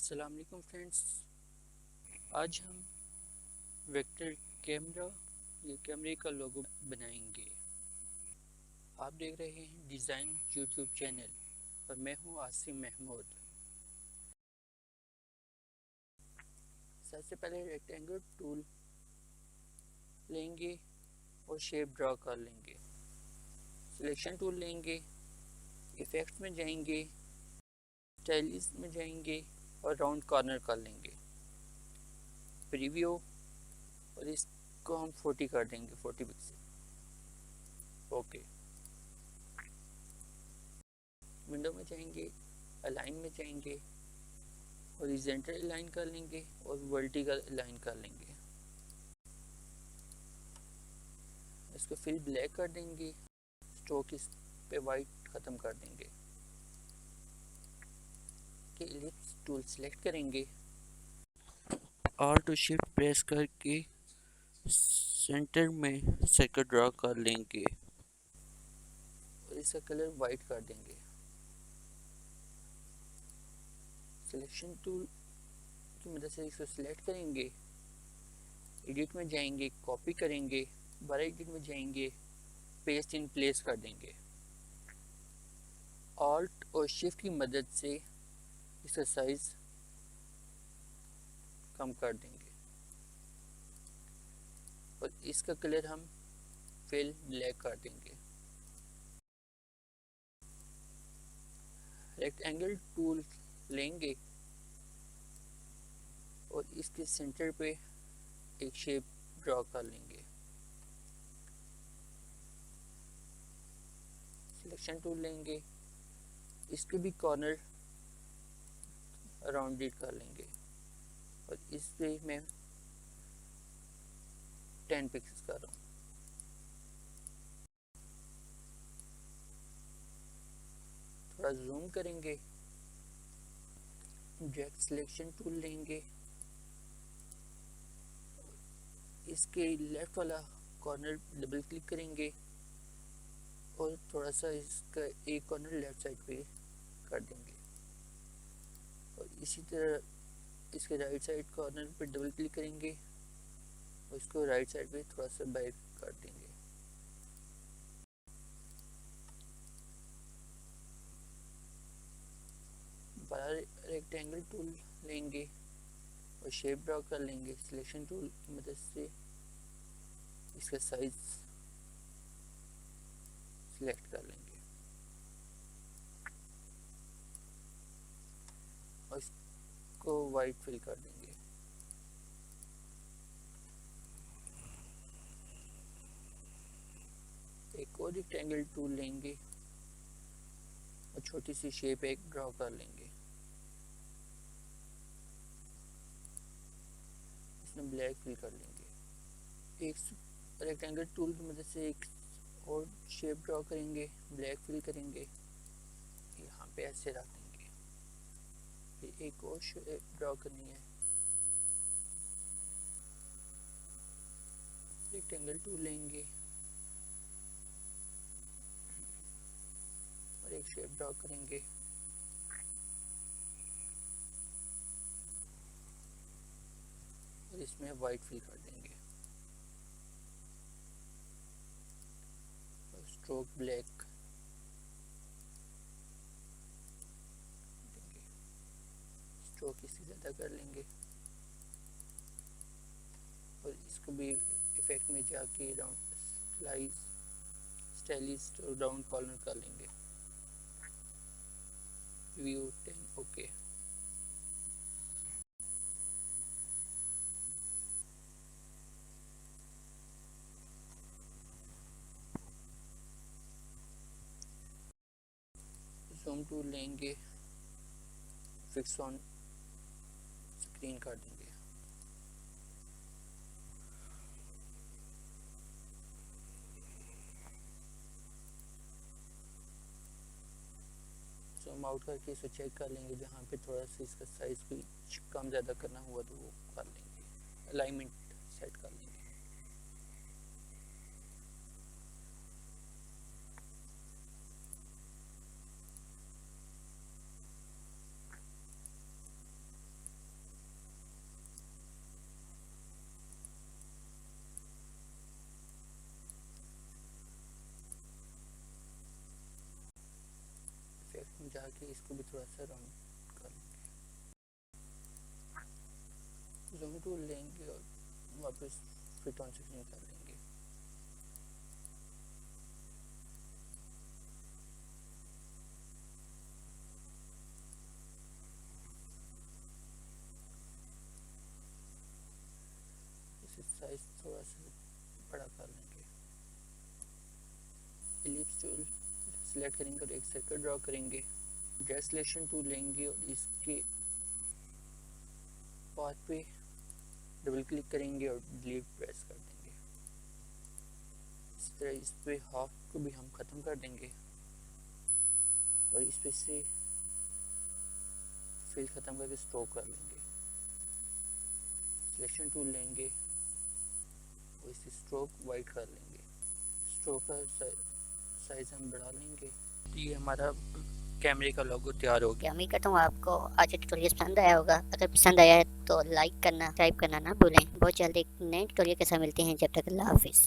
अस्सलाम वालेकुम फ्रेंड्स। आज हम वेक्टर कैमरा या कैमरे का लोगो बनाएंगे। आप देख रहे हैं डिज़ाइन यूट्यूब चैनल और मैं हूं आसिम महमूद। सबसे पहले रेक्टेंगल टूल लेंगे और शेप ड्रा कर लेंगे। सिलेक्शन टूल लेंगे, इफ़ेक्ट्स में जाएंगे, स्टाइलिश में जाएंगे और राउंड कॉर्नर कर लेंगे। प्रीव्यू और इसको हम 40 कर देंगे, 40 पिक्सल। ओके, विंडो में जाएंगे, अलाइन में जाएंगे, हॉरिजॉन्टल अलाइन कर लेंगे और वर्टिकल अलाइन कर लेंगे। इसको फिल ब्लैक कर देंगे, स्ट्रोक इस पे वाइट ख़त्म कर देंगे। कि एलिप्स टूल सेलेक्ट करेंगे, आल्ट और शिफ्ट प्रेस करके सेंटर में सर्कल ड्रा कर लेंगे और इसका कलर वाइट कर देंगे। सिलेक्शन टूल की मदद से इसको सिलेक्ट करेंगे, एडिट में जाएंगे, कॉपी करेंगे, बारह एडिट में जाएंगे, पेस्ट इन प्लेस कर देंगे। ऑल्ट और शिफ्ट की मदद से इसका साइज कम कर देंगे और इसका कलर हम फिल ब्लैक कर देंगे। रेक्टेंगल टूल लेंगे और इसके सेंटर पे एक शेप ड्रॉ कर लेंगे। सिलेक्शन टूल लेंगे, इसके भी कॉर्नर राउंडेड कर लेंगे और इस पे मैं 10 पिक्सेस कर रहा हूँ। थोड़ा जूम करेंगे, डायरेक्ट सिलेक्शन टूल लेंगे, इसके लेफ्ट वाला कॉर्नर डबल क्लिक करेंगे और थोड़ा सा इसका एक कॉर्नर लेफ्ट साइड पे कर देंगे और इसी तरह इसके राइट साइड कॉर्नर पे डबल क्लिक करेंगे और इसको राइट साइड पे थोड़ा सा बैक कर देंगे। बड़ा रेक्टेंगल टूल लेंगे और शेप ड्रॉ कर लेंगे। सिलेक्शन टूल की मदद से इसका साइज सिलेक्ट कर लेंगे और इसको वाइट फिल कर देंगे। एक और रेक्टेंगल टूल लेंगे और छोटी सी शेप एक ड्रॉ कर लेंगे। इसमें ब्लैक फिल कर लेंगे। एक रेक्टेंगल टूल की मदद से एक और शेप ड्रॉ करेंगे, ब्लैक फिल करेंगे, यहाँ पे ऐसे रख देंगे। फिर एक और शेप ड्रॉ करनी है, रेक्टेंगल टूल लेंगे और एक शेप ड्रॉ करेंगे और इसमें वाइट फिल कर देंगे और स्ट्रोक ब्लैक देंगे, स्ट्रोक इससे ज़्यादा कर लेंगे और इसको भी इफेक्ट में जाके राउंड स्टाइलिश और राउंड कॉर्नर कर लेंगे। View 10 okay. जूम टूल लेंगे, फिक्स ऑन स्क्रीन कर देंगे। जूम आउट करके इसको चेक कर लेंगे, जहाँ पे थोड़ा सा इसका साइज भी कम ज़्यादा करना हुआ तो वो कर लेंगे, अलाइनमेंट सेट कर लेंगे। बढ़ा के इसको भी थोड़ा सा राउंड कर लेंगे। जूम टूल लेंगे और वापस फिट ऑन सेक्शन कर लेंगे। इसे साइज थोड़ा सा बड़ा कर लेंगे। एलिप्स टूल सिलेक्ट करेंगे और एक सर्कल ड्रॉ करेंगे। ड्रैग सिलेक्शन टूल लेंगे और इसके पाथ पे डबल क्लिक करेंगे और डिलीट प्रेस कर देंगे। इस तरह इस पे हाफ को भी हम ख़त्म कर देंगे और इस पे से फिल ख़त्म करके स्ट्रोक कर लेंगे। सिलेक्शन टूल लेंगे और इसे स्ट्रोक वाइट कर लेंगे। स्ट्रोक का साइज हम बढ़ा लेंगे। ये हमारा कैमरे का लोगो तैयार हो गया। उम्मीद करता हूँ आपको आज ट्यूटोरियल पसंद आया होगा। अगर पसंद आया है तो लाइक करना, सब्सक्राइब करना ना भूलें। बहुत जल्द एक नए ट्यूटोरियल के साथ मिलते हैं। जब तक अल्लाह हाफिज़।